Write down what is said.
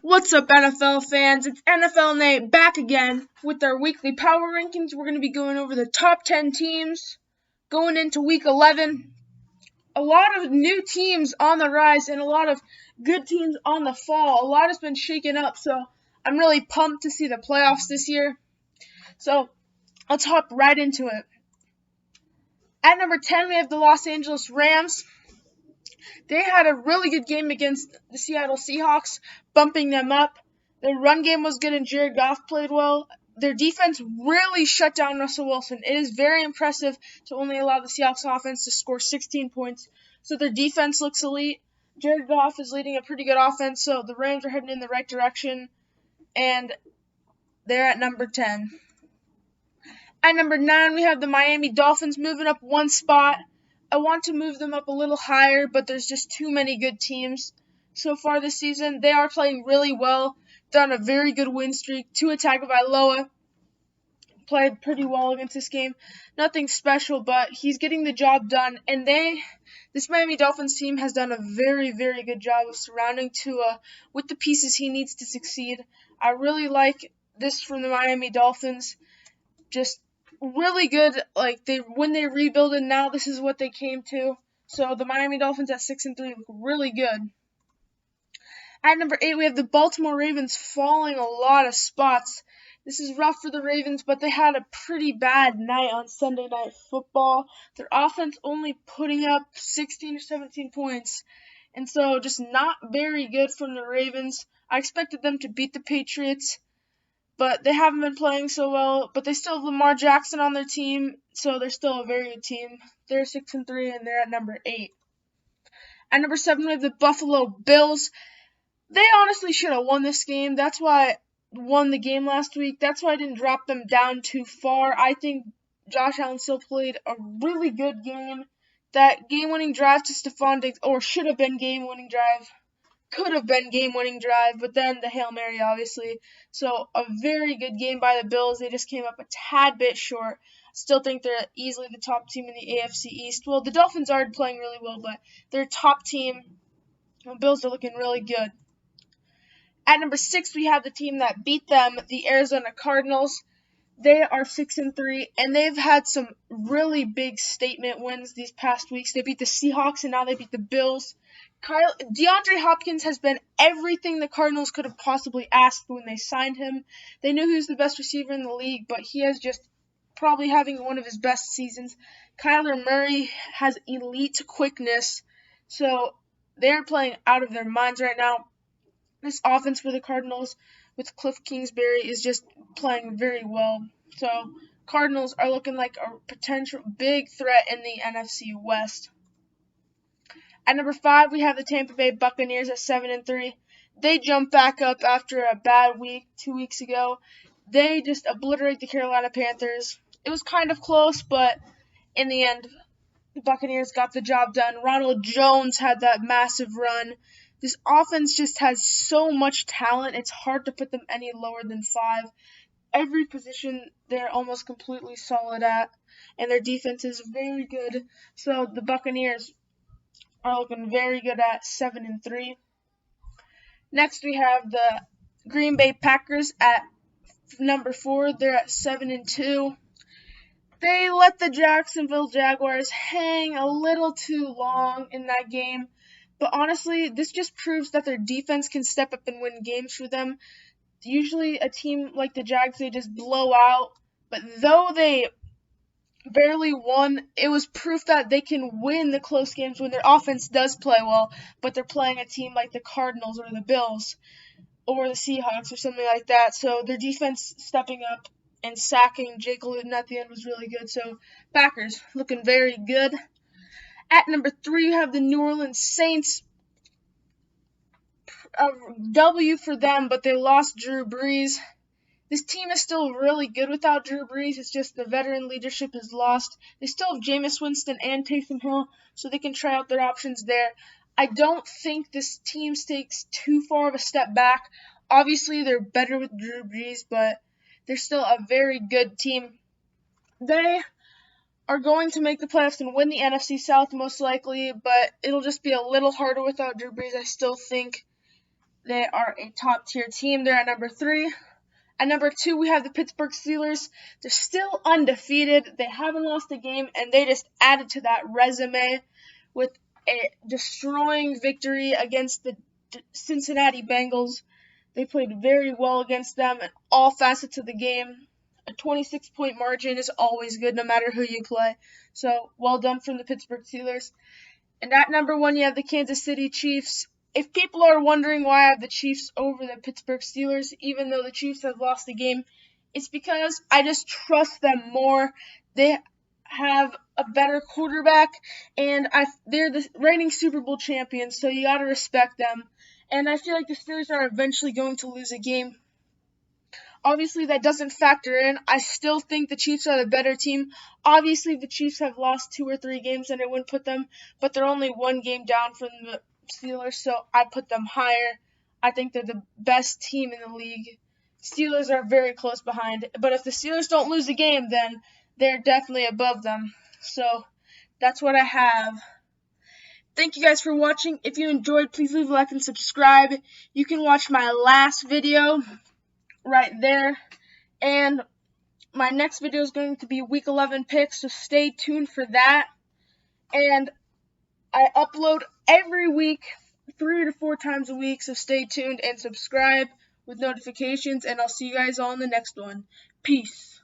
What's up, NFL fans? It's NFL Nate back again with our weekly power rankings. We're going to be going over the top 10 teams going into week 11. A lot of new teams on the rise and a lot of good teams on the fall. A lot has been shaken up, so I'm really pumped to see the playoffs this year. So let's hop right into it. At number 10, we have the Los Angeles Rams. They had a really good game against the Seattle Seahawks, bumping them up. Their run game was good and Jared Goff played well. Their defense really shut down Russell Wilson. It is very impressive to only allow the Seahawks offense to score 16 points. So their defense looks elite. Jared Goff is leading a pretty good offense, so the Rams are heading in the right direction. And they're at number 10. At number 9, we have the Miami Dolphins moving up one spot. I want to move them up a little higher, but there's just too many good teams so far this season. They are playing really well. They're on a very good win streak. Tua Tagovailoa played pretty well against this game. Nothing special, but he's getting the job done. And this Miami Dolphins team has done a very, very good job of surrounding Tua with the pieces he needs to succeed. I really like this from the Miami Dolphins. Just really good. When they rebuilded, now this is what they came to. So the Miami Dolphins at 6-3 look really good. At number 8, we have the Baltimore Ravens falling a lot of spots. This is rough for the Ravens, but they had a pretty bad night on Sunday Night Football. Their offense only putting up 16 or 17 points. And so just not very good from the Ravens. I expected them to beat the Patriots, but they haven't been playing so well. But they still have Lamar Jackson on their team, so they're still a very good team. They're 6-3, and they're at number 8. At number 7, we have the Buffalo Bills. They honestly should have won this game. That's why I won the game last week. That's why I didn't drop them down too far. I think Josh Allen still played a really good game. That game-winning drive to Stephon Diggs, or should have been game-winning drive, could have been game-winning drive, but then the Hail Mary, obviously. So a very good game by the Bills. They just came up a tad bit short. Still think they're easily the top team in the AFC East. Well, the Dolphins are playing really well, but they're top team. The Bills are looking really good. At number 6, we have the team that beat them, the Arizona Cardinals. They are 6-3, and they've had some really big statement wins these past weeks. They beat the Seahawks, and now they beat the Bills. DeAndre Hopkins has been everything the Cardinals could have possibly asked when they signed him. They knew he was the best receiver in the league, but he is just probably having one of his best seasons. Kyler Murray has elite quickness, so they're playing out of their minds right now. This offense for the Cardinals with Cliff Kingsbury is just playing very well. So Cardinals are looking like a potential big threat in the NFC West. At number 5, we have the Tampa Bay Buccaneers at 7-3. They jumped back up after a bad week 2 weeks ago. They just obliterate the Carolina Panthers. It was kind of close, but in the end, the Buccaneers got the job done. Ronald Jones had that massive run. This offense just has so much talent, it's hard to put them any lower than 5. Every position they're almost completely solid at, and their defense is very good. So the Buccaneers are looking very good at 7-3. Next, we have the Green Bay Packers at number 4. They're at 7-2. They let the Jacksonville Jaguars hang a little too long in that game. But honestly, this just proves that their defense can step up and win games for them. Usually a team like the Jags, they just blow out. But though they barely won, it was proof that they can win the close games when their offense does play well. But they're playing a team like the Cardinals or the Bills or the Seahawks or something like that. So their defense stepping up and sacking Jake Luton at the end was really good. So Packers looking very good. At number 3, you have the New Orleans Saints. A W for them, but they lost Drew Brees. This team is still really good without Drew Brees. It's just the veteran leadership is lost. They still have Jameis Winston and Taysom Hill, so they can try out their options there. I don't think this team takes too far of a step back. Obviously, they're better with Drew Brees, but they're still a very good team. They are going to make the playoffs and win the NFC South most likely, but it'll just be a little harder without Drew Brees. I still think They are a top-tier team. They're at number 3. At number 2, we have the Pittsburgh Steelers. They're still undefeated. They haven't lost a game, and they just added to that resume with a destroying victory against the Cincinnati Bengals. They played very well against them in all facets of the game. A 26-point margin is always good no matter who you play. So, well done from the Pittsburgh Steelers. And at number 1, you have the Kansas City Chiefs. If people are wondering why I have the Chiefs over the Pittsburgh Steelers, even though the Chiefs have lost the game, it's because I just trust them more. They have a better quarterback, and they're the reigning Super Bowl champions, so you gotta respect them. And I feel like the Steelers are eventually going to lose a game. Obviously, that doesn't factor in. I still think the Chiefs are the better team. Obviously, the Chiefs have lost 2 or 3 games, and it wouldn't put them, but they're only 1 game down from the Steelers, so I put them higher. I think they're the best team in the league. Steelers are very close behind, but if the Steelers don't lose a game, then they're definitely above them. So that's what I have. Thank you guys for watching. If you enjoyed, please leave a like and subscribe. You can watch my last video right there, and my next video is going to be Week 11 picks, so stay tuned for that. And I upload every week, 3 to 4 times a week, so stay tuned and subscribe with notifications, and I'll see you guys all in the next one. Peace.